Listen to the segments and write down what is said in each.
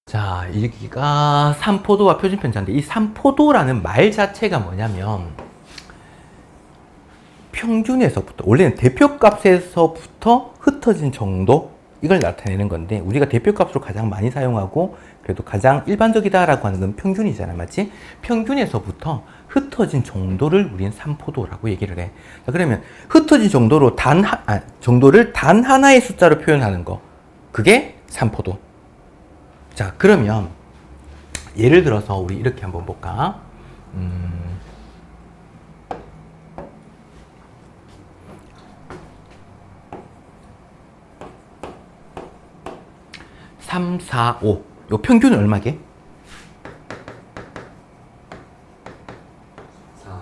자, 여기가 삼포도와 표준편차인데 이 삼포도라는 말 자체가 뭐냐면 평균에서부터, 원래는 대표값에서부터 흩어진 정도, 이걸 나타내는 건데 우리가 대표값으로 가장 많이 사용하고 그래도 가장 일반적이다라고 하는 건 평균이잖아, 맞지? 평균에서부터 흩어진 정도를 우리는 삼포도라고 얘기를 해. 자, 그러면 흩어진 정도로 정도를 단 하나의 숫자로 표현하는 거, 그게 삼포도. 자, 그러면 예를 들어서 우리 이렇게 한번 볼까? 3, 4, 5. 요 평균은 얼마게? 4.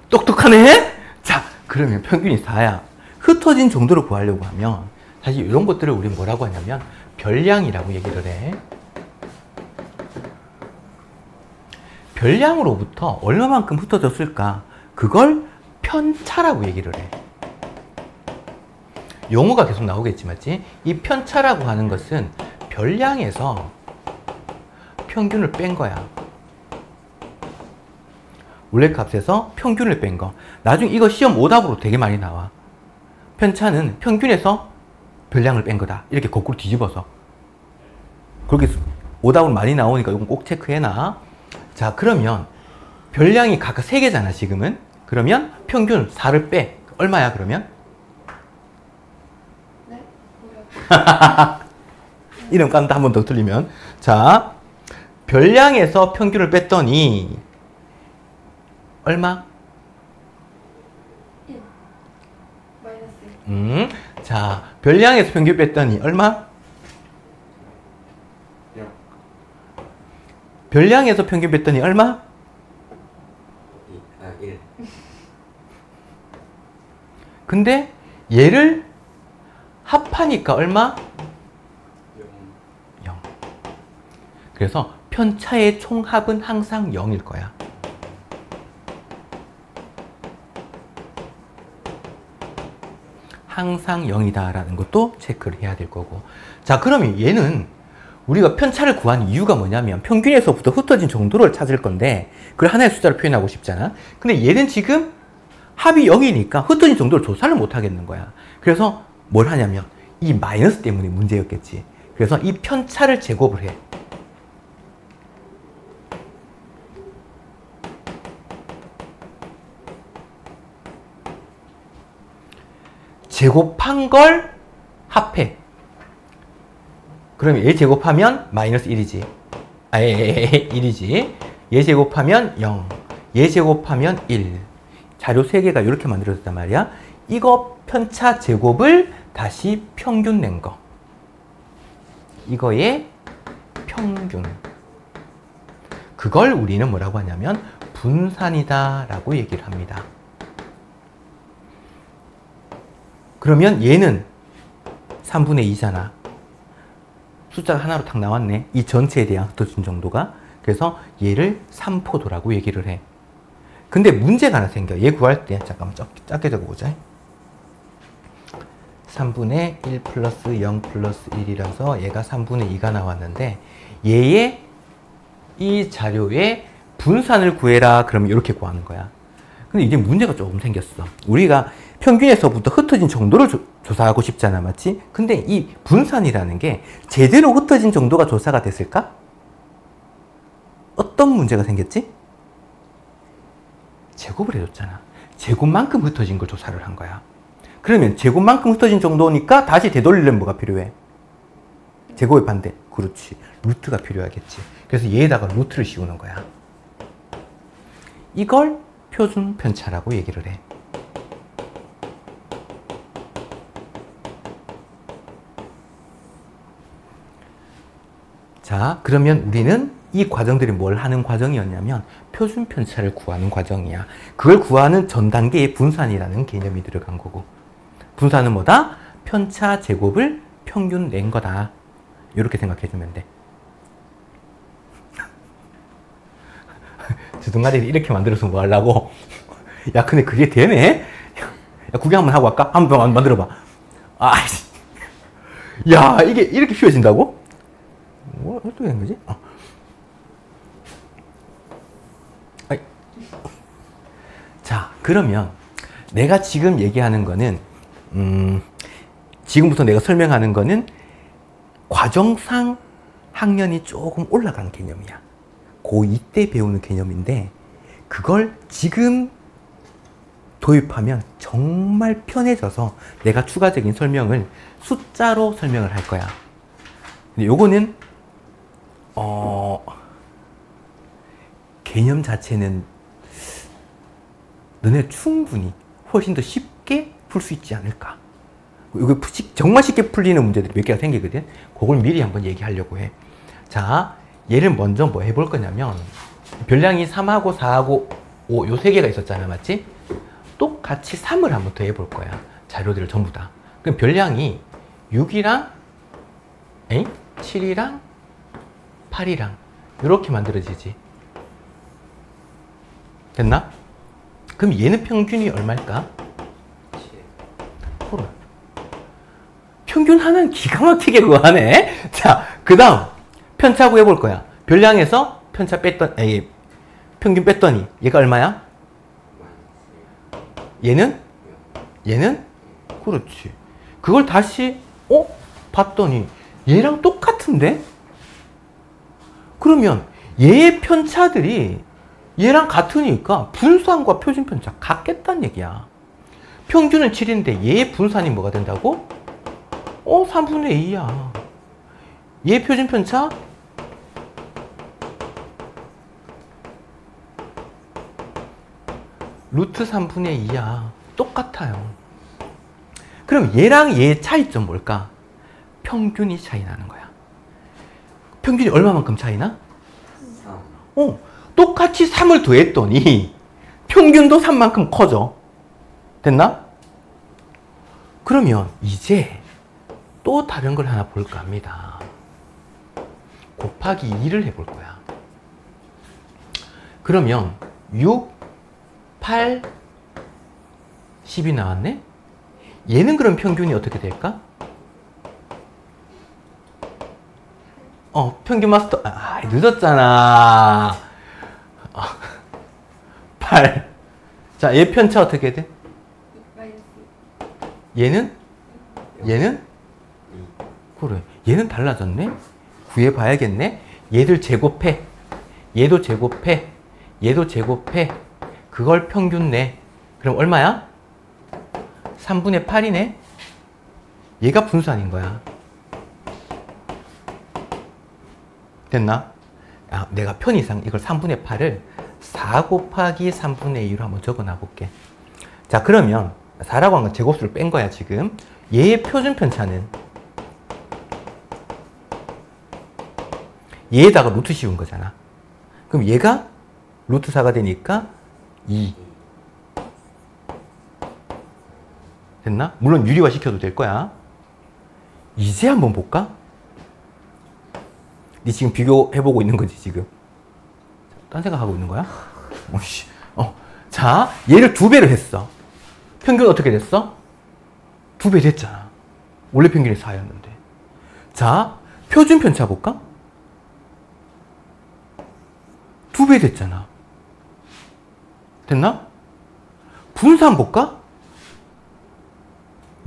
똑똑하네? 자, 그러면 평균이 4야. 흩어진 정도를 구하려고 하면 사실 이런 것들을 우리 뭐라고 하냐면 별량이라고 얘기를 해. 별량으로부터 얼마만큼 흩어졌을까? 그걸 편차라고 얘기를 해. 용어가 계속 나오겠지, 맞지? 이 편차라고 하는 것은 별량에서 평균을 뺀 거야. 원래 값에서 평균을 뺀 거. 나중에 이거 시험 오답으로 되게 많이 나와. 편차는 평균에서 별량을 뺀 거다. 이렇게 거꾸로 뒤집어서. 그렇게 오답으로 많이 나오니까 이건 꼭 체크해놔. 자, 그러면 별량이 각각 3개잖아, 지금은. 그러면 평균 4를 빼. 얼마야, 그러면? 네? 이름 깐다, 한 번 더 틀리면. 자, 별량에서 평균을 뺐더니 얼마? 1 마이너스 1. 자, 별량에서 평균 뺐더니 얼마? 0. 별량에서 평균 뺐더니 얼마? 1. 근데 얘를 합하니까 얼마? 0. 그래서 편차의 총합은 항상 0일 거야. 항상 0이다라는 것도 체크를 해야 될 거고. 자, 그러면 얘는 우리가 편차를 구한 이유가 뭐냐면 평균에서부터 흩어진 정도를 찾을 건데 그걸 하나의 숫자로 표현하고 싶잖아. 근데 얘는 지금 합이 0이니까 흩어진 정도를 조사를 못 하겠는 거야. 그래서 뭘 하냐면 이 마이너스 때문에 문제였겠지. 그래서 이 편차를 제곱을 해. 제곱한 걸 합해. 그러면 얘 제곱하면 마이너스 1이지. 1이지. 얘 제곱하면 0. 얘 제곱하면 1. 자료 3개가 이렇게 만들어졌단 말이야. 이거 편차 제곱을 다시 평균 낸 거. 이거의 평균. 그걸 우리는 뭐라고 하냐면 분산이다 라고 얘기를 합니다. 그러면 얘는 3분의 2잖아. 숫자가 하나로 탁 나왔네. 이 전체에 대한 흩어진 정도가. 그래서 얘를 삼포도라고 얘기를 해. 근데 문제가 하나 생겨. 얘 구할 때 잠깐만 작게 적어보자. 3분의 1 플러스 0 플러스 1이라서 얘가 3분의 2가 나왔는데 얘의 이 자료의 분산을 구해라. 그러면 이렇게 구하는 거야. 근데 이제 문제가 조금 생겼어. 우리가 평균에서부터 흩어진 정도를 조사하고 싶잖아, 맞지? 근데 이 분산이라는 게 제대로 흩어진 정도가 조사가 됐을까? 어떤 문제가 생겼지? 제곱을 해줬잖아. 제곱만큼 흩어진 걸 조사를 한 거야. 그러면 제곱만큼 흩어진 정도니까 다시 되돌리려면 뭐가 필요해? 제곱의 반대. 그렇지. 루트가 필요하겠지. 그래서 얘에다가 루트를 씌우는 거야. 이걸 표준 편차라고 얘기를 해. 자, 그러면 우리는 이 과정들이 뭘 하는 과정이었냐면 표준 편차를 구하는 과정이야. 그걸 구하는 전 단계에 분산이라는 개념이 들어간 거고. 분산은 뭐다? 편차 제곱을 평균 낸 거다. 이렇게 생각해 주면 돼. 두둥아리를 이렇게 만들어서 뭐 하려고? 야, 근데 그게 되네? 야, 구경 한번 하고 갈까? 한번 만들어봐. 야, 이게 이렇게 휘어진다고? 어떻게 된 거지? 아이. 자, 그러면 내가 지금 얘기하는 거는 지금부터 내가 설명하는 거는 과정상 학년이 조금 올라간 개념이야. 고2 때 배우는 개념인데 그걸 지금 도입하면 정말 편해져서 내가 추가적인 설명을 숫자로 설명을 할 거야. 근데 요거는 개념 자체는 너네 충분히 훨씬 더 쉽게 풀 수 있지 않을까. 이거 정말 쉽게 풀리는 문제들이 몇 개가 생기거든. 그걸 미리 한번 얘기하려고 해. 자, 얘를 먼저 뭐 해볼 거냐면 별량이 3하고 4하고 5 요 세 개가 있었잖아, 맞지? 똑같이 3을 한번 더 해볼 거야. 자료들을 전부 다. 그럼 별량이 6이랑 7이랑 8이랑 이렇게 만들어지지. 됐나? 그럼 얘는 평균이 얼마일까? 그래. 평균 하나는 기가 막히게 그거 하네. 자, 그 다음 편차 구해볼 거야. 별량에서 편차 뺐더니 평균 뺐더니 얘가 얼마야? 얘는? 그렇지. 그걸 다시 봤더니 얘랑 똑같은데? 그러면 얘의 편차들이 얘랑 같으니까 분산과 표준 편차 같겠다는 얘기야. 평균은 7인데 얘의 분산이 뭐가 된다고? 3분의 2야. 얘 표준 편차? 루트 3분의 2야. 똑같아요. 그럼 얘랑 얘의 차이점 뭘까? 평균이 차이 나는 거야. 평균이 얼마만큼 차이나? 3. 똑같이 3을 더했더니 평균도 3만큼 커져. 됐나? 그러면 이제 또 다른 걸 하나 볼까 합니다. 곱하기 2를 해볼 거야. 그러면 6, 8, 10이 나왔네? 얘는 그럼 평균이 어떻게 될까? 평균 마스터. 늦었잖아. 8. 자, 얘 편차 어떻게 돼? 얘는? 그래. 얘는 달라졌네? 구해봐야겠네? 얘들 제곱해. 얘도 제곱해. 얘도 제곱해. 그걸 평균 내. 그럼 얼마야? 3분의 8이네? 얘가 분산인 거야. 됐나? 내가 편의상 이걸 3분의 8을 4 곱하기 3분의 2로 한번 적어 놔볼게. 자, 그러면 4라고 한 건 제곱수를 뺀 거야, 지금. 얘의 표준 편차는 얘에다가 루트 씌운 거잖아. 그럼 얘가 루트 4가 되니까 2. 됐나? 물론 유리화 시켜도 될 거야. 이제 한번 볼까? 니 지금 비교해보고 있는 거지, 지금. 딴 생각하고 있는 거야? 자, 얘를 2배로 했어. 평균 어떻게 됐어? 2배 됐잖아. 원래 평균이 4였는데. 자, 표준 편차 볼까? 2배 됐잖아. 됐나? 분산 볼까?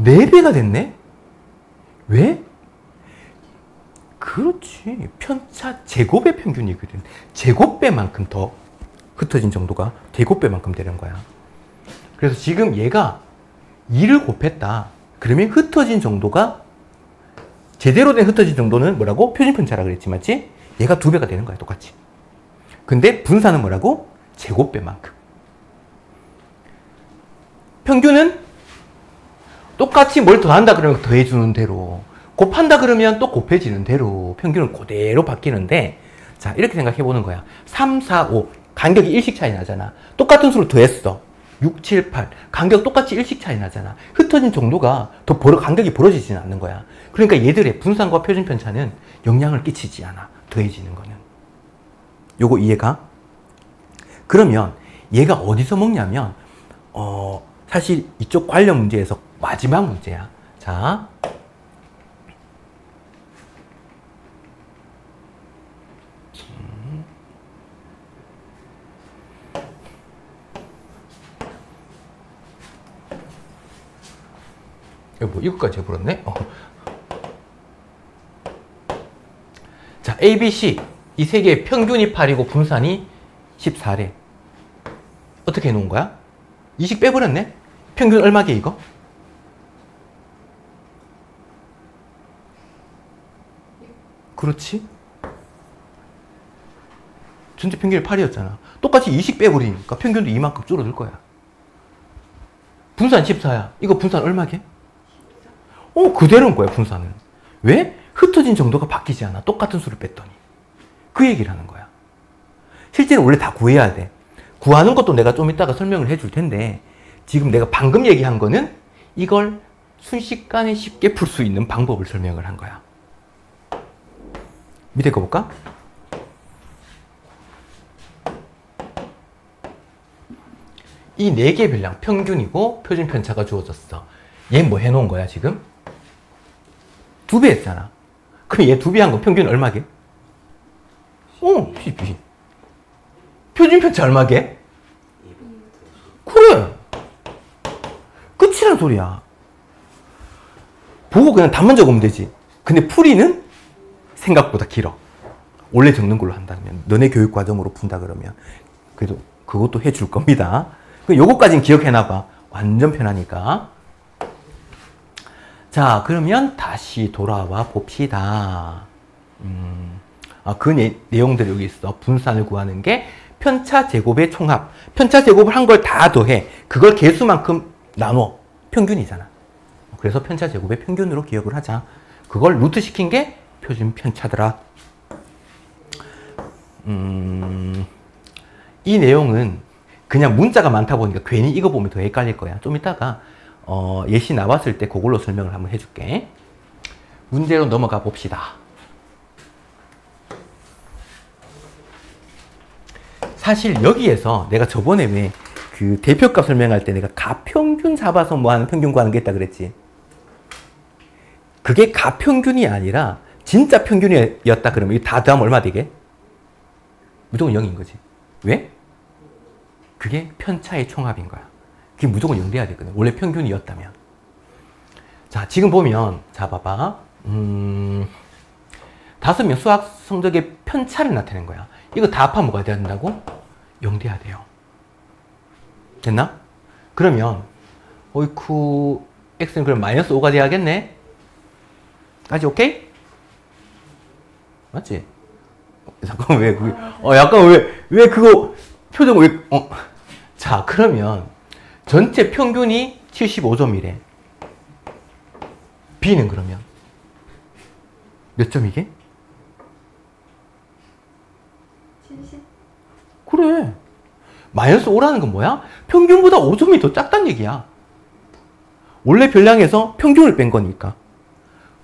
4배가 됐네? 왜? 그렇지. 편차 제곱의 평균이거든. 제곱배만큼 더 흩어진 정도가 제곱배만큼 되는 거야. 그래서 지금 얘가 2를 곱했다. 그러면 흩어진 정도가 제대로 된 흩어진 정도는 뭐라고? 표준 편차라 그랬지, 맞지? 얘가 2배가 되는 거야, 똑같이. 근데 분산은 뭐라고? 제곱배만큼. 평균은 똑같이 뭘 더한다 그러면 더해주는 대로, 곱한다 그러면 또 곱해지는 대로 평균은 그대로 바뀌는데, 자, 이렇게 생각해 보는 거야. 3, 4, 5 간격이 1씩 차이 나잖아. 똑같은 수를 더했어. 6, 7, 8 간격 똑같이 1씩 차이 나잖아. 흩어진 정도가 더 간격이 벌어지지는 않는 거야. 그러니까 얘들의 분산과 표준 편차는 영향을 끼치지 않아. 더해지는 거는. 요거 이해가? 그러면 얘가 어디서 먹냐면 사실 이쪽 관련 문제에서 마지막 문제야. 자, 뭐 이거까지 해버렸네. 자, A, B, C 이 세 개의 평균이 8이고 분산이 14래. 어떻게 해놓은 거야? 20 빼버렸네. 평균 얼마게 이거? 그렇지? 전체 평균이 8이었잖아. 똑같이 20 빼버리니까 평균도 이만큼 줄어들 거야. 분산 14야. 이거 분산 얼마게? 그대로인 거야, 분산은. 왜? 흩어진 정도가 바뀌지 않아. 똑같은 수를 뺐더니. 그 얘기를 하는 거야. 실제는 원래 다 구해야 돼. 구하는 것도 내가 좀 이따가 설명을 해줄 텐데, 지금 내가 방금 얘기한 거는 이걸 순식간에 쉽게 풀 수 있는 방법을 설명을 한 거야. 밑에 거 볼까? 이 4개 별량 평균이고 표준 편차가 주어졌어. 얘 뭐 해놓은 거야 지금? 2배 했잖아. 그럼 얘 2배 한 거 평균 얼마게? 12. 표준 편차 얼마게? 그래. 끝이란 소리야. 보고 그냥 답만 적으면 되지. 근데 풀이는 생각보다 길어. 원래 적는 걸로 한다면. 너네 교육 과정으로 푼다 그러면. 그래도 그것도 해줄 겁니다. 요거까지는 기억해놔봐. 완전 편하니까. 자, 그러면 다시 돌아와 봅시다. 그 내용들이 여기 있어. 분산을 구하는 게 편차 제곱의 총합. 편차 제곱을 한 걸 다 더해. 그걸 개수만큼 나눠. 평균이잖아. 그래서 편차 제곱의 평균으로 기억을 하자. 그걸 루트 시킨 게 표준 편차더라. 이 내용은 그냥 문자가 많다 보니까 괜히 이거 보면 더 헷갈릴 거야. 좀 이따가 예시 나왔을 때 그걸로 설명을 한번 해줄게. 문제로 넘어가 봅시다. 사실 여기에서 내가 저번에 왜 그 대표값 설명할 때 내가 가평균 잡아서 뭐 하는 평균 구하는 게 있다 그랬지? 그게 가평균이 아니라 진짜 평균이었다 그러면 이거 다 더하면 얼마 되게? 무조건 0인 거지. 왜? 그게 편차의 총합인 거야. 그게 무조건 0 돼야 되거든. 원래 평균이었다면. 자, 지금 보면, 자, 봐봐. 5명 수학 성적의 편차를 나타낸 거야. 이거 다 합하면 뭐가 돼야 된다고? 0 돼야 돼요. 됐나? 그러면, 어이쿠, x는 그럼 마이너스 5가 돼야겠네? 까지 오케이? 맞지? 잠깐만, 왜, 그게, 약간 왜 그거, 표정 왜, 자, 그러면, 전체 평균이 75점이래. B는 그러면, 몇 점이게? 70? 그래. 마이너스 5라는 건 뭐야? 평균보다 5점이 더 작다는 얘기야. 원래 별량에서 평균을 뺀 거니까.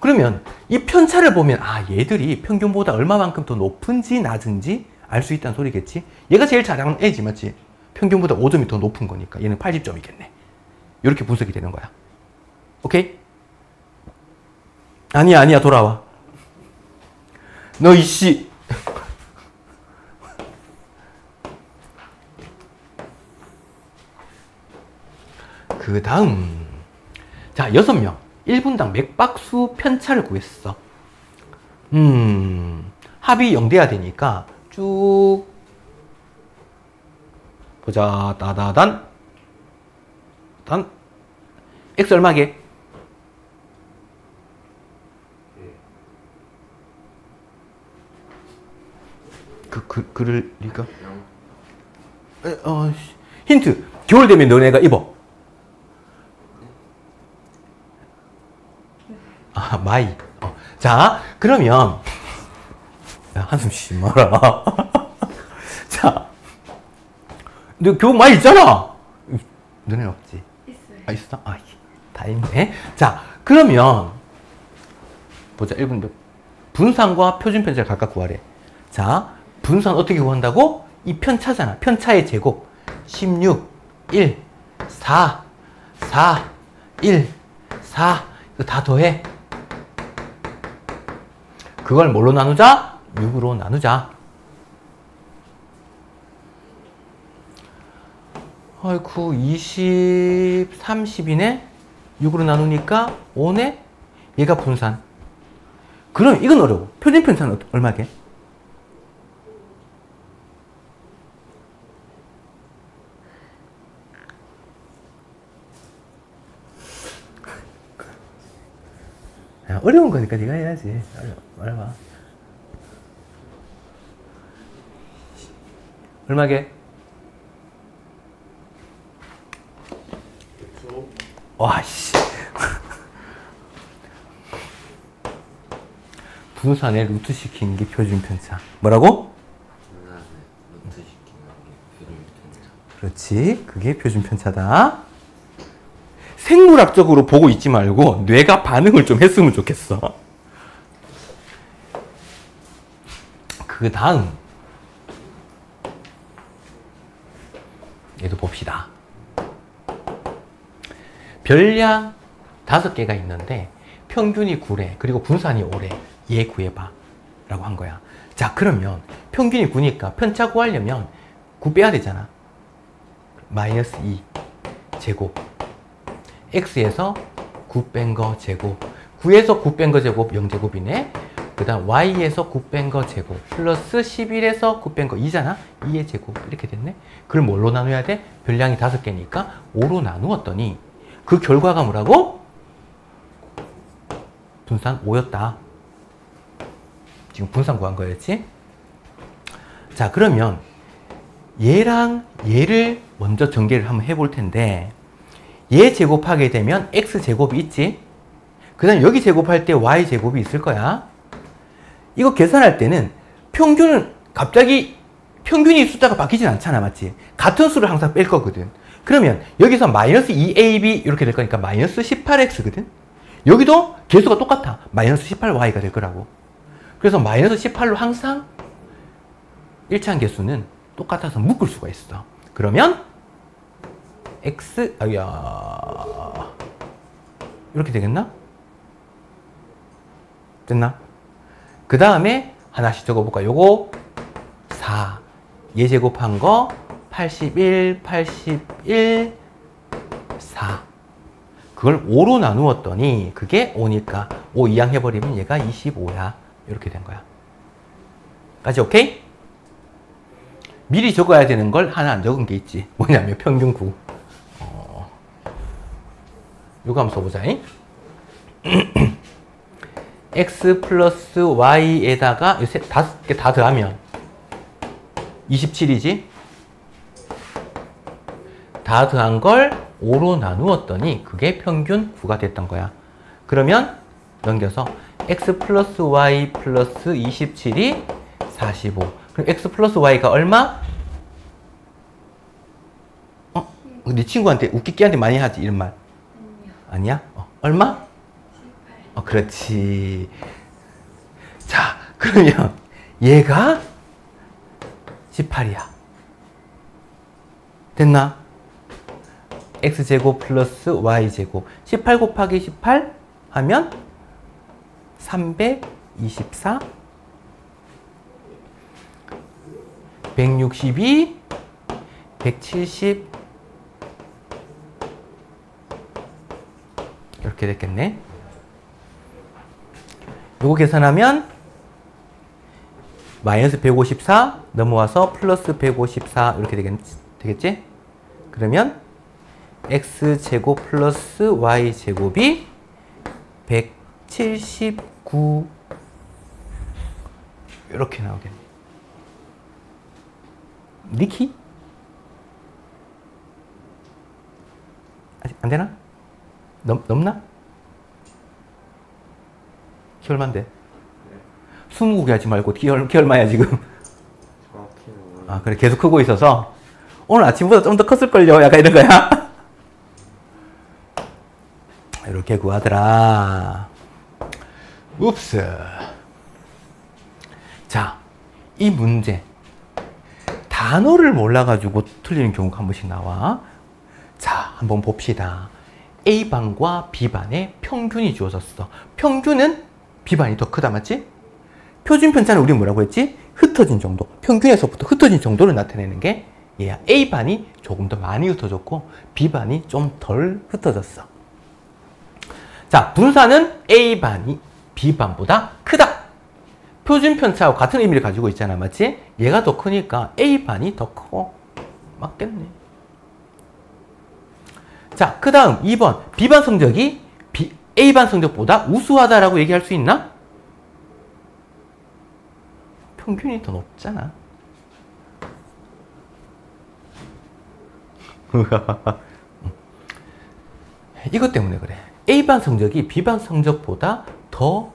그러면 이 편차를 보면 얘들이 평균보다 얼마만큼 더 높은지 낮은지 알 수 있다는 소리겠지? 얘가 제일 잘하는 애지, 맞지? 평균보다 5점이 더 높은 거니까 얘는 80점이겠네. 이렇게 분석이 되는 거야. 오케이? 아니야, 돌아와. 너 이씨. 그 다음. 자, 6명. 1분당 맥박수 편차를 구했어. 합이 0 돼야 되니까 쭉 보자. 따다단 단 x 얼마게? 그럴 리가? 힌트. 겨울 되면 너네가 입어. 마이. 자, 그러면 야, 한숨 쉬지 마라. 자, 너 교복 많이 있잖아. 너네 없지? 있어요. 있어? 다 있네. 자, 그러면 보자. 1분 분산과 표준 편차를 각각 구하래. 자, 분산 어떻게 구한다고? 이 편차잖아. 편차의 제곱. 16, 1, 4, 4, 1, 4. 이거 다 더해. 그걸 뭘로 나누자? 6으로 나누자. 아이쿠, 20, 30이네? 6으로 나누니까 5네? 얘가 분산. 그럼 이건 어려워. 표준편차는 얼마게? 야, 어려운 거니까 네가 해야지. 말해봐. 얼마게? 와씨. 분산에 루트 시키는 게 표준편차. 뭐라고? 분산에 루트 시키는 게 표준편차. 그렇지. 그게 표준편차다. 생물학적으로 보고 있지 말고 뇌가 반응을 좀 했으면 좋겠어. 그 다음 얘도 봅시다. 별량 5개가 있는데 평균이 9래. 그리고 분산이 5래. 얘 구해봐 라고 한 거야. 자, 그러면 평균이 9니까 편차 구하려면 9 빼야 되잖아. 마이너스 2 제곱 x에서 9 뺀 거 제곱 9에서 9 뺀 거 제곱 0제곱이네. 그 다음 y에서 9 뺀 거 제곱 플러스 11에서 9 뺀 거 2잖아. 2의 제곱 이렇게 됐네. 그걸 뭘로 나눠야 돼? 별량이 5개니까 5로 나누었더니 그 결과가 뭐라고? 분산 5였다. 지금 분산 구한 거였지? 자, 그러면 얘랑 얘를 먼저 전개를 한번 해볼 텐데 얘 제곱하게 되면 x제곱이 있지? 그 다음에 여기 제곱할 때 y제곱이 있을 거야. 이거 계산할 때는 평균은 갑자기 평균이 숫자가 바뀌진 않잖아. 맞지? 같은 수를 항상 뺄 거거든. 그러면 여기서 마이너스 2ab 이렇게 될 거니까 마이너스 18x거든. 여기도 개수가 똑같아. 마이너스 18y가 될 거라고. 그래서 마이너스 18로 항상 1차항 개수는 똑같아서 묶을 수가 있어. 그러면 x 이렇게 되겠나? 됐나? 그 다음에 하나씩 적어볼까? 요거 4 얘 제곱한 거 81 81 4 그걸 5로 나누었더니 그게 5니까 5 이항 해버리면 얘가 25야. 이렇게 된 거야. 까지 오케이? 미리 적어야 되는 걸 하나 안 적은 게 있지. 뭐냐면 평균 9. 요거 한번 써보자. x 플러스 y에다가 5개 다 더하면 27이지? 다 더한 걸 5로 나누었더니 그게 평균 9가 됐던 거야. 그러면 넘겨서 x 플러스 y 플러스 27이 45. 그럼 x 플러스 y가 얼마? 네 친구한테 웃기끼한테 많이 하지 이런 말. 아니야? 얼마? 18. 그렇지. 자, 그러면 얘가 18이야. 됐나? x제곱 플러스 y제곱 18 곱하기 18 하면 324 162 170 이렇게 됐겠네. 요거 계산하면 마이너스 154 넘어와서 플러스 154 이렇게 되겠지? 그러면 x제곱 플러스 y제곱이 179 이렇게 나오겠네. 니키? 아직 안 되나? 넘나? 키 얼만데? 20곡이 하지 말고 키 얼마야 지금? 정확히는 아, 그래. 계속 크고 있어서 오늘 아침보다 좀 더 컸을걸요. 약간 이런 거야. 이렇게 구하더라. 읍스. 자, 이 문제 단어를 몰라가지고 틀리는 경우가 한 번씩 나와. 자, 한번 봅시다. A반과 B반의 평균이 주어졌어. 평균은 B반이 더 크다, 맞지? 표준편차는 우리 뭐라고 했지? 흩어진 정도. 평균에서부터 흩어진 정도를 나타내는 게 얘야. A반이 조금 더 많이 흩어졌고 B반이 좀 덜 흩어졌어. 자, 분산은 A반이 B반보다 크다. 표준 편차하고 같은 의미를 가지고 있잖아. 맞지? 얘가 더 크니까 A반이 더 커. 맞겠네. 자, 그 다음 2번. B반 성적이 A반 성적보다 우수하다라고 얘기할 수 있나? 평균이 더 높잖아. 이것 때문에 그래. A반 성적이 B반 성적보다 더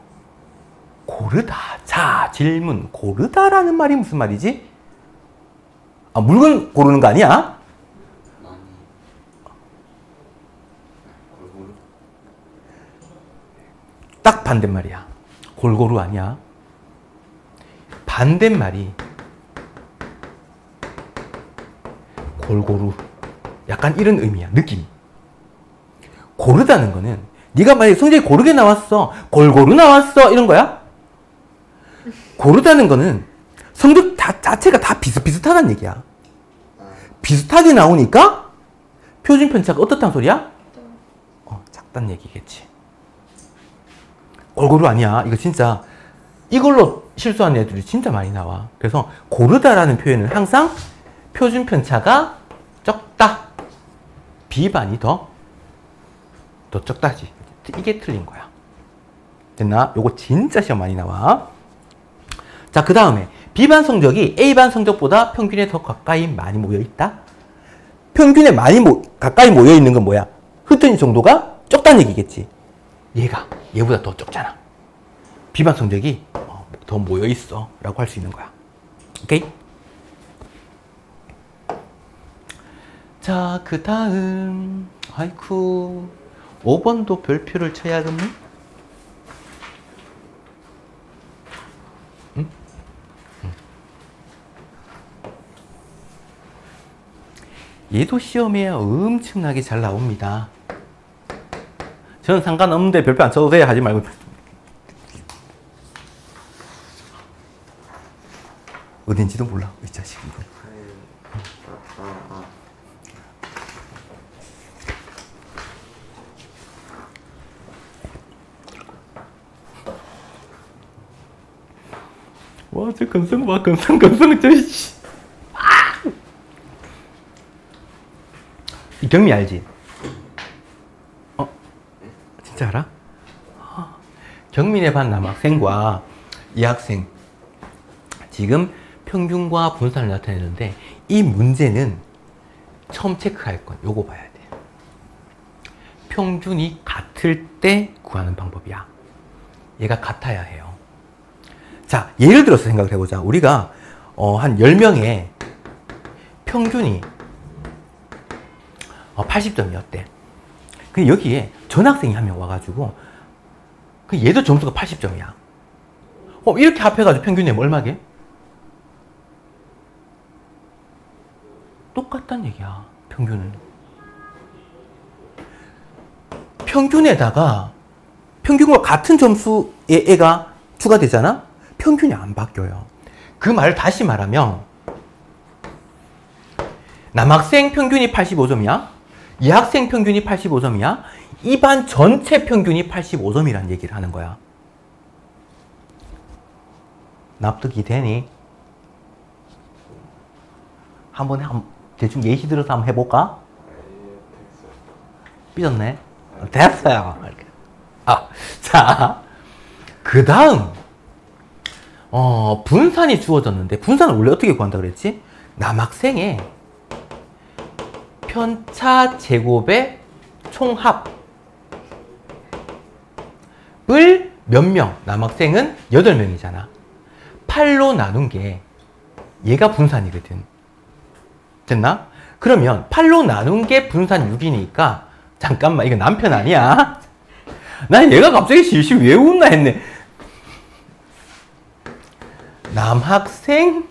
고르다. 자, 질문. 고르다라는 말이 무슨 말이지? 아, 물건 고르는 거 아니야? 많이 골고루 딱 반대말이야. 골고루 아니야. 반대말이 골고루. 약간 이런 의미야. 느낌. 고르다는 거는 네가 만약에 성적이 고르게 나왔어. 골고루 나왔어. 이런 거야? 고르다는 거는 성적 자체가 다 비슷비슷하다는 얘기야. 비슷하게 나오니까 표준 편차가 어떻다는 소리야? 작다는 얘기겠지. 골고루 아니야. 이거 진짜 이걸로 실수하는 애들이 진짜 많이 나와. 그래서 고르다라는 표현은 항상 표준 편차가 적다. B반이 더 적다지. 이게 틀린 거야. 됐나? 요거 진짜 시험 많이 나와. 자, 그 다음에 B반 성적이 A반 성적보다 평균에 더 가까이 많이 모여있다. 평균에 많이 가까이 모여있는 건 뭐야? 흩어진 정도가 적다는 얘기겠지. 얘보다 더 적잖아. B반 성적이 더 모여있어 라고 할 수 있는 거야. 오케이? 자, 그 다음 아이쿠 5번도 별표를 쳐야겠네? 응? 얘도 시험에 엄청나게 잘 나옵니다. 저는 상관없는데 별표 안 쳐도 돼 하지 말고. 어딘지도 몰라 이 자식 이거. 와, 저 건성 봐, 건성, 저, 씨. 이 경미 알지? 진짜 알아? 경민의 반 남학생과 이 학생. 지금 평균과 분산을 나타내는데, 이 문제는 처음 체크할 건 요거 봐야 돼. 평균이 같을 때 구하는 방법이야. 얘가 같아야 해요. 자, 예를 들어서 생각을 해보자. 우리가 한 10명의 평균이 80점이었대. 근데 여기에 전학생이 한 명 와가지고 얘도 점수가 80점이야. 이렇게 합해가지고 평균 내면 얼마게? 똑같단 얘기야. 평균은. 평균에다가 평균과 같은 점수의 애가 추가되잖아? 평균이 안 바뀌어요. 그 말을 다시 말하면 남학생 평균이 85점이야. 이 학생 평균이 85점이야. 이 반 전체 평균이 85점이라는 얘기를 하는 거야. 납득이 되니? 한번 대충 예시 들어서 한번 해볼까? 삐졌네? 됐어요. 자, 그 다음 분산이 주어졌는데 분산을 원래 어떻게 구한다 그랬지? 남학생의 편차 제곱의 총합을 몇 명? 남학생은 8명이잖아. 8로 나눈 게 얘가 분산이거든. 됐나? 그러면 8로 나눈 게 분산 6이니까 잠깐만, 이거 남편 아니야? 난 얘가 갑자기 실실 왜 웃나 했네. 남학생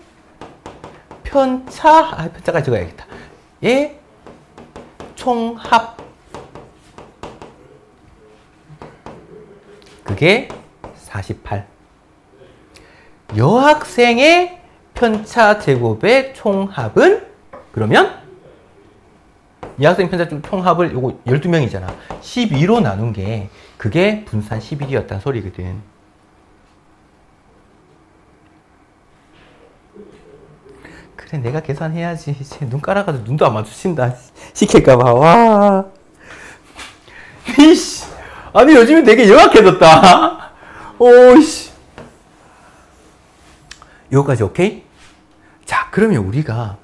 편차, 편차까지 적어야겠다. 얘 총합. 그게 48. 여학생의 편차 제곱의 총합은 그러면 여학생 편차점 총합을 요거 12명이잖아. 12로 나눈 게 그게 분산 11이었다는 소리거든. 그래, 내가 계산해야지. 눈 깔아가지고 눈도 안 마주친다. 시킬까봐. 와. 이씨. 아니, 요즘에 되게 영악해졌다. 오이씨. 여기까지 오케이? 자, 그러면 우리가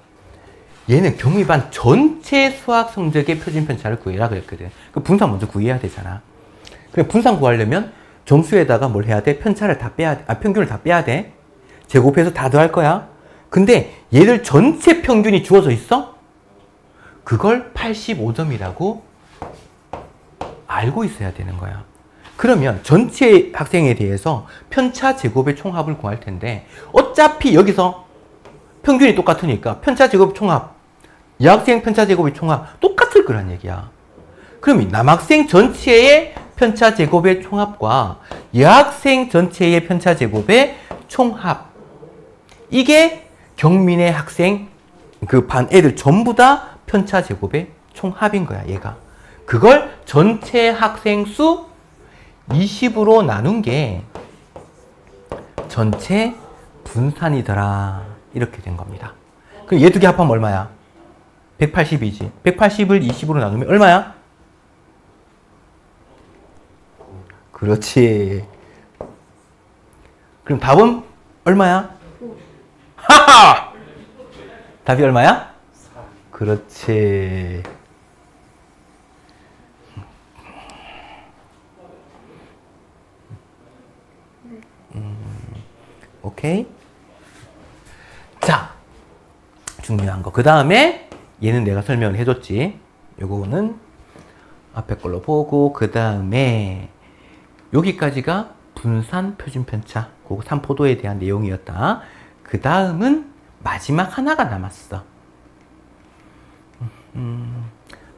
얘는 경미반 전체 수학 성적의 표준 편차를 구해라 그랬거든. 그 분산 먼저 구해야 되잖아. 그래, 분산 구하려면 점수에다가 뭘 해야 돼? 편차를 다 빼야 돼. 평균을 다 빼야 돼. 제곱해서 다 더할 거야. 근데 얘들 전체 평균이 주어져 있어? 그걸 85점이라고 알고 있어야 되는 거야. 그러면 전체 학생에 대해서 편차 제곱의 총합을 구할 텐데 어차피 여기서 평균이 똑같으니까 편차 제곱 총합, 여학생 편차 제곱의 총합 똑같을 거란 얘기야. 그럼 이 남학생 전체의 편차 제곱의 총합과 여학생 전체의 편차 제곱의 총합, 이게 경민의 학생 그 반 애들 전부 다 편차 제곱의 총합인 거야. 얘가 그걸 전체 학생 수 20으로 나눈 게 전체 분산이더라. 이렇게 된 겁니다. 그럼 얘 두 개 합하면 얼마야? 180이지. 180을 20으로 나누면 얼마야? 그렇지. 그럼 답은 얼마야? 하하! 답이 얼마야? 4. 그렇지. 오케이? 자, 중요한 거. 그 다음에 얘는 내가 설명을 해줬지. 요거는 앞에 걸로 보고, 그 다음에 여기까지가 분산 표준 편차, 그 삼포도에 대한 내용이었다. 그 다음은 마지막 하나가 남았어.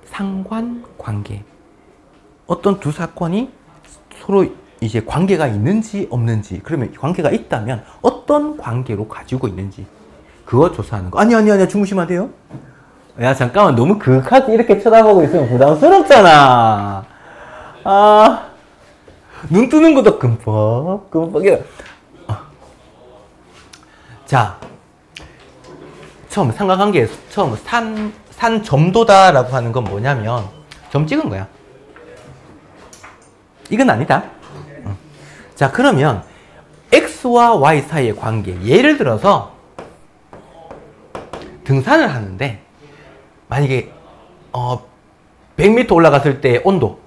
상관관계. 어떤 두 사건이 서로 이제 관계가 있는지 없는지, 그러면 관계가 있다면 어떤 관계로 가지고 있는지 그거 조사하는 거. 아니 주무시면 안 돼요. 야, 잠깐만, 너무 그윽하게 이렇게 쳐다보고 있으면 부담스럽잖아. 아, 눈 뜨는 것도 끔뻑. 자, 처음 상관관계에서 처음 산 점도다라고 하는 건 뭐냐면 점 찍은 거야. 이건 아니다. 자, 그러면 X와 Y 사이의 관계. 예를 들어서 등산을 하는데 만약에 100m 올라갔을 때 온도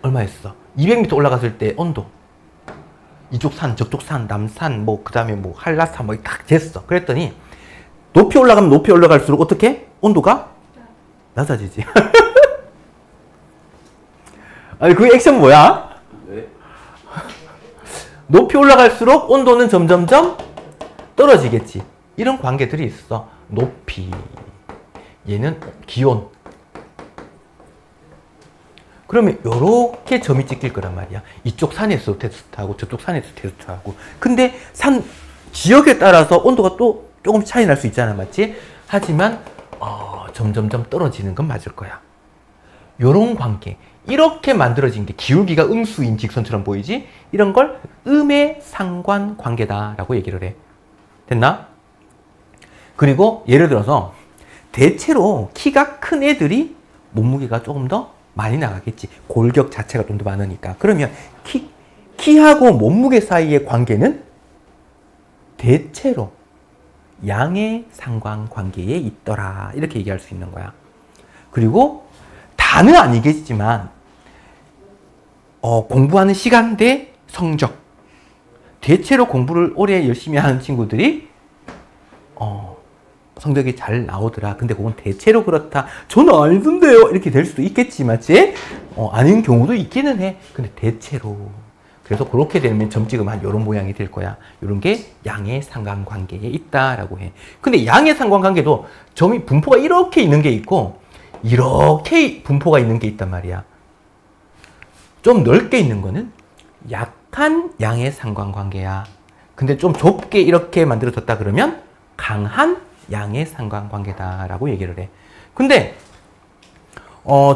얼마였어? 200m 올라갔을 때 온도, 이쪽 산, 저쪽 산, 남산, 뭐 그 다음에 뭐 한라산 뭐 딱 됐어. 그랬더니 높이 올라가면 높이 올라갈수록 어떻게? 온도가 낮아지지. 아니, 그 액션 뭐야? 네. 높이 올라갈수록 온도는 점점점 떨어지겠지. 이런 관계들이 있어. 높이, 얘는 기온. 그러면 요렇게 점이 찍힐 거란 말이야. 이쪽 산에서 테스트하고 저쪽 산에서 테스트하고. 근데 산 지역에 따라서 온도가 또 조금 차이 날 수 있잖아, 맞지? 하지만 점점점 떨어지는 건 맞을 거야. 요런 관계. 이렇게 만들어진 게 기울기가 음수인 직선처럼 보이지? 이런 걸 음의 상관관계다라고 얘기를 해. 됐나? 그리고 예를 들어서 대체로 키가 큰 애들이 몸무게가 조금 더 많이 나가겠지. 골격 자체가 좀 더 많으니까. 그러면 키하고 몸무게 사이의 관계는 대체로 양의 상관관계에 있더라. 이렇게 얘기할 수 있는 거야. 그리고 다는 아니겠지만 공부하는 시간 대 성적. 대체로 공부를 오래 열심히 하는 친구들이 성적이 잘 나오더라. 근데 그건 대체로 그렇다. 저는 아니던데요. 이렇게 될 수도 있겠지, 맞지? 아닌 경우도 있기는 해. 근데 대체로. 그래서 그렇게 되면 점 찍으면 이런 모양이 될 거야. 이런 게 양의 상관관계에 있다라고 해. 근데 양의 상관관계도 점이 분포가 이렇게 있는 게 있고 이렇게 분포가 있는 게 있단 말이야. 좀 넓게 있는 거는 약한 양의 상관관계야. 근데 좀 좁게 이렇게 만들어졌다 그러면 강한 양의 상관관계다라고 얘기를 해. 근데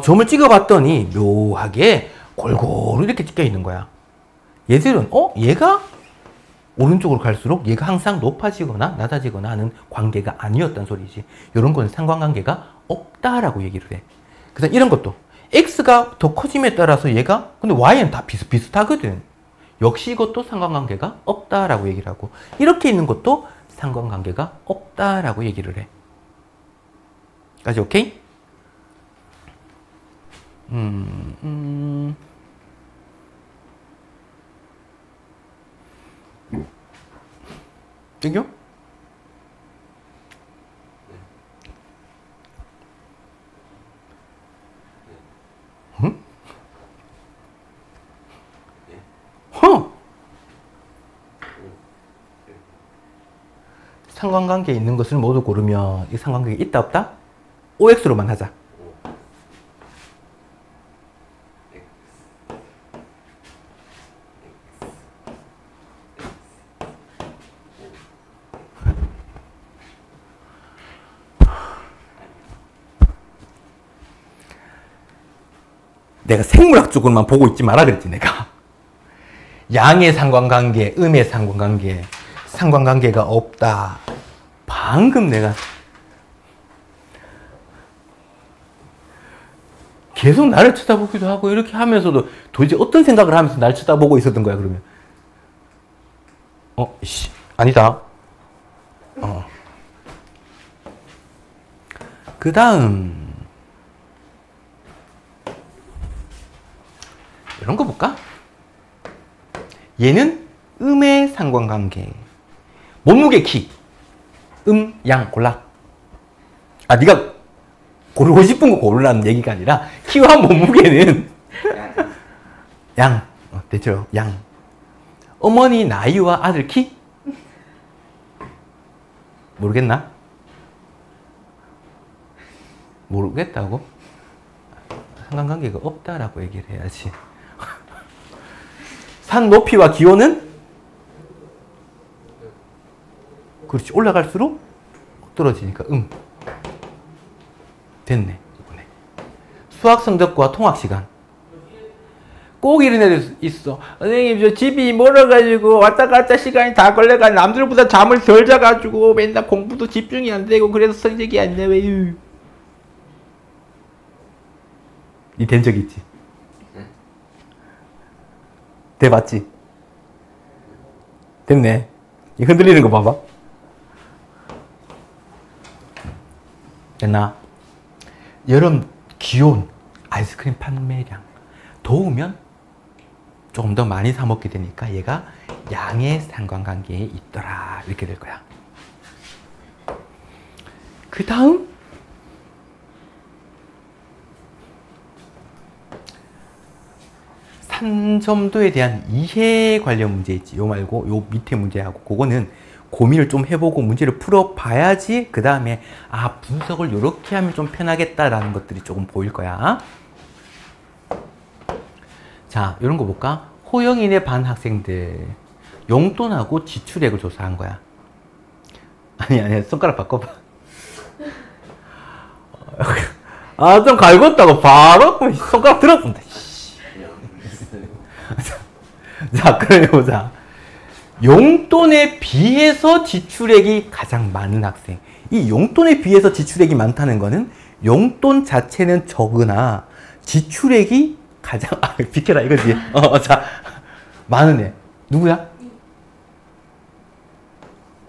점을 찍어봤더니 묘하게 골고루 이렇게 찍혀 있는 거야. 얘들은 얘가 오른쪽으로 갈수록 얘가 항상 높아지거나 낮아지거나 하는 관계가 아니었단 소리지. 이런 건 상관관계가 없다라고 얘기를 해. 그래서 이런 것도 x가 더 커짐에 따라서 얘가 근데 y는 다 비슷비슷하거든. 역시 이것도 상관관계가 없다라고 얘기를 하고 이렇게 있는 것도 상관관계가 없다라고 얘기를 해. 까지 오케이? 땡겨? 응? 허! 상관관계에 있는 것을 모두 고르면 이 상관관계가 있다 없다? OX로만 하자. 내가 생물학적으로만 보고 있지 마라 그랬지 내가. 양의 상관관계, 음의 상관관계, 상관관계가 없다. 방금 내가 계속 나를 쳐다보기도 하고 이렇게 하면서도 도대체 어떤 생각을 하면서 날 쳐다보고 있었던 거야 그러면. 아니다. 그 다음 이런 거 볼까? 얘는 음의 상관관계. 몸무게 키. 양 골라. 네가 고르고 싶은 거 고르라는 얘기가 아니라 키와 몸무게는 양. 됐죠? 양. 어머니 나이와 아들 키? 모르겠나? 모르겠다고? 상관관계가 없다라고 얘기를 해야지. 산 높이와 기온은? 그렇지. 올라갈수록 떨어지니까 됐네. 이번에. 수학 성적과 통학 시간. 꼭 이런 애들 있어. 선생님 저 집이 멀어가지고 왔다 갔다 시간이 다 걸려가 남들보다 잠을 덜 자가지고 맨날 공부도 집중이 안 되고 그래서 성적이 안 나와요. 이 된 적 있지? 돼봤지? 됐네. 이 흔들리는 거 봐봐. 됐나? 여름 기온, 아이스크림 판매량 더우면 조금 더 많이 사 먹게 되니까 얘가 양의 상관관계에 있더라 이렇게 될 거야. 그 다음 산점도에 대한 이해 관련 문제 있지. 요 말고 요 밑에 문제하고 그거는 고민을 좀 해보고 문제를 풀어봐야지 그 다음에 분석을 요렇게 하면 좀 편하겠다라는 것들이 조금 보일 거야. 자, 이런 거 볼까? 호영이네 반 학생들 용돈하고 지출액을 조사한 거야. 아니 손가락 바꿔봐. 좀 갈궜다고 바로 손가락 들어본다. 자, 그럼 해보자. 용돈에 비해서 지출액이 가장 많은 학생. 이 용돈에 비해서 지출액이 많다는 거는 용돈 자체는 적으나 지출액이 가장 비켜라 이거지. 자, 많은 애 누구야?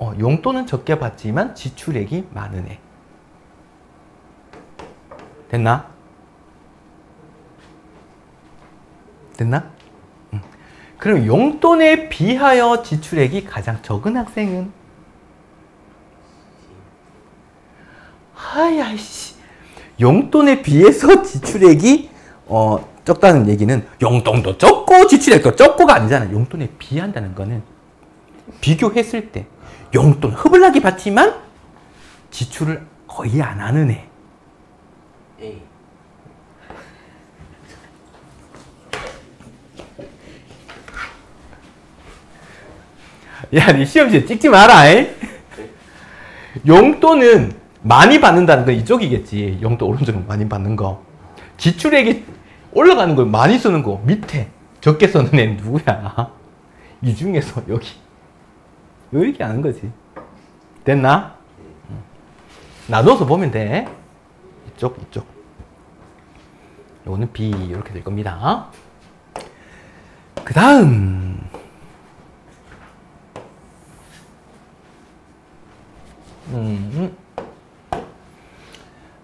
용돈은 적게 받지만 지출액이 많은 애. 됐나? 됐나? 그럼 용돈에 비하여 지출액이 가장 적은 학생은? 아이씨. 용돈에 비해서 지출액이 적다는 얘기는 용돈도 적고 지출액도 적고가 아니잖아. 용돈에 비한다는 거는 비교했을 때 용돈 허블나게 받지만 지출을 거의 안 하는 애. A. 야, 니 시험지에 찍지 마라. 용돈은 많이 받는다는 건 이쪽이겠지. 용돈 오른쪽은 많이 받는 거. 지출액이 올라가는 걸 많이 쓰는 거 밑에 적게 쓰는 애는 누구야? 이 중에서 여기 얘기하는 거지. 됐나? 나눠서 보면 돼. 이쪽. 요거는 B 이렇게 될 겁니다. 그 다음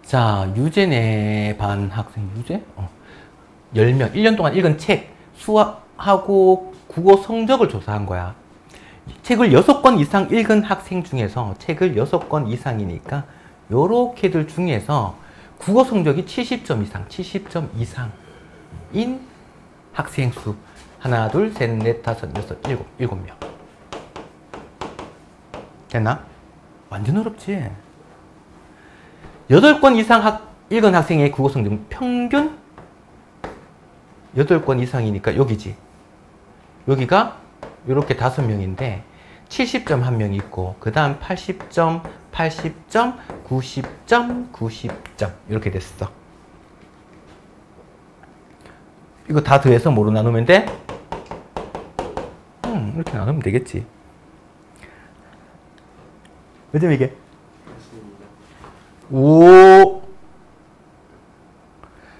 자, 유제네 반 학생 유제? 10명 1년 동안 읽은 책 수학하고 국어 성적을 조사한 거야. 책을 6권 이상 읽은 학생 중에서 책을 6권 이상이니까 요렇게들 중에서 국어 성적이 70점 이상인 학생 수 하나, 둘, 셋, 넷, 다섯, 여섯, 일곱 명. 됐나? 완전 어렵지? 8권 이상 읽은 학생의 국어 성적은 평균 8권 이상이니까 여기지. 여기가 이렇게 5명인데 70점 한 명 있고 그 다음 80점, 80점, 90점, 90점 이렇게 됐어. 이거 다 더해서 뭐로 나누면 돼? 이렇게 나누면 되겠지. 그죠 이게? 오.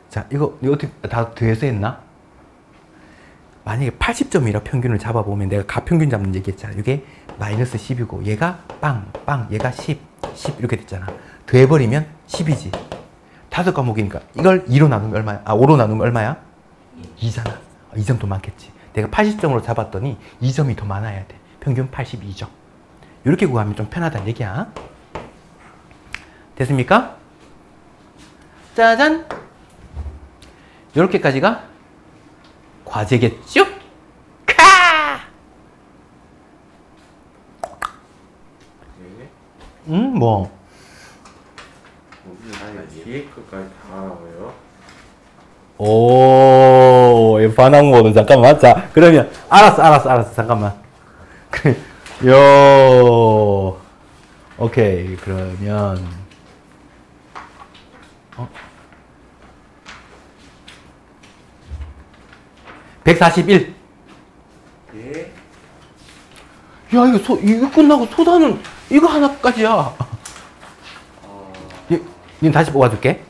자, 이거 어떻게 다 더해서 했나? 만약에 80점이라 평균을 잡아보면 내가 가평균 잡는 얘기했잖아. 이게 마이너스 10이고 얘가 빵, 얘가 10 이렇게 됐잖아. 더해버리면 10이지. 5과목이니까 이걸 2로 나누면 얼마야? 5로 나누면 얼마야? 2잖아. 2점 더 많겠지. 내가 80점으로 잡았더니 2점이 더 많아야 돼. 평균 82점. 이렇게 구하면 좀 편하다는 얘기야. 됐습니까? 짜잔! 이렇게까지가 과제겠죠? 카! 뭐? 뒤에 끝까지 다 알아요. 오, 이 반항 모드 잠깐만. 자, 그러면 알았어. 잠깐만. 오케이. 그러면 141. 예. 야, 이거 끝나고 소다는 이거 하나까지야. 니 다시 뽑아줄게.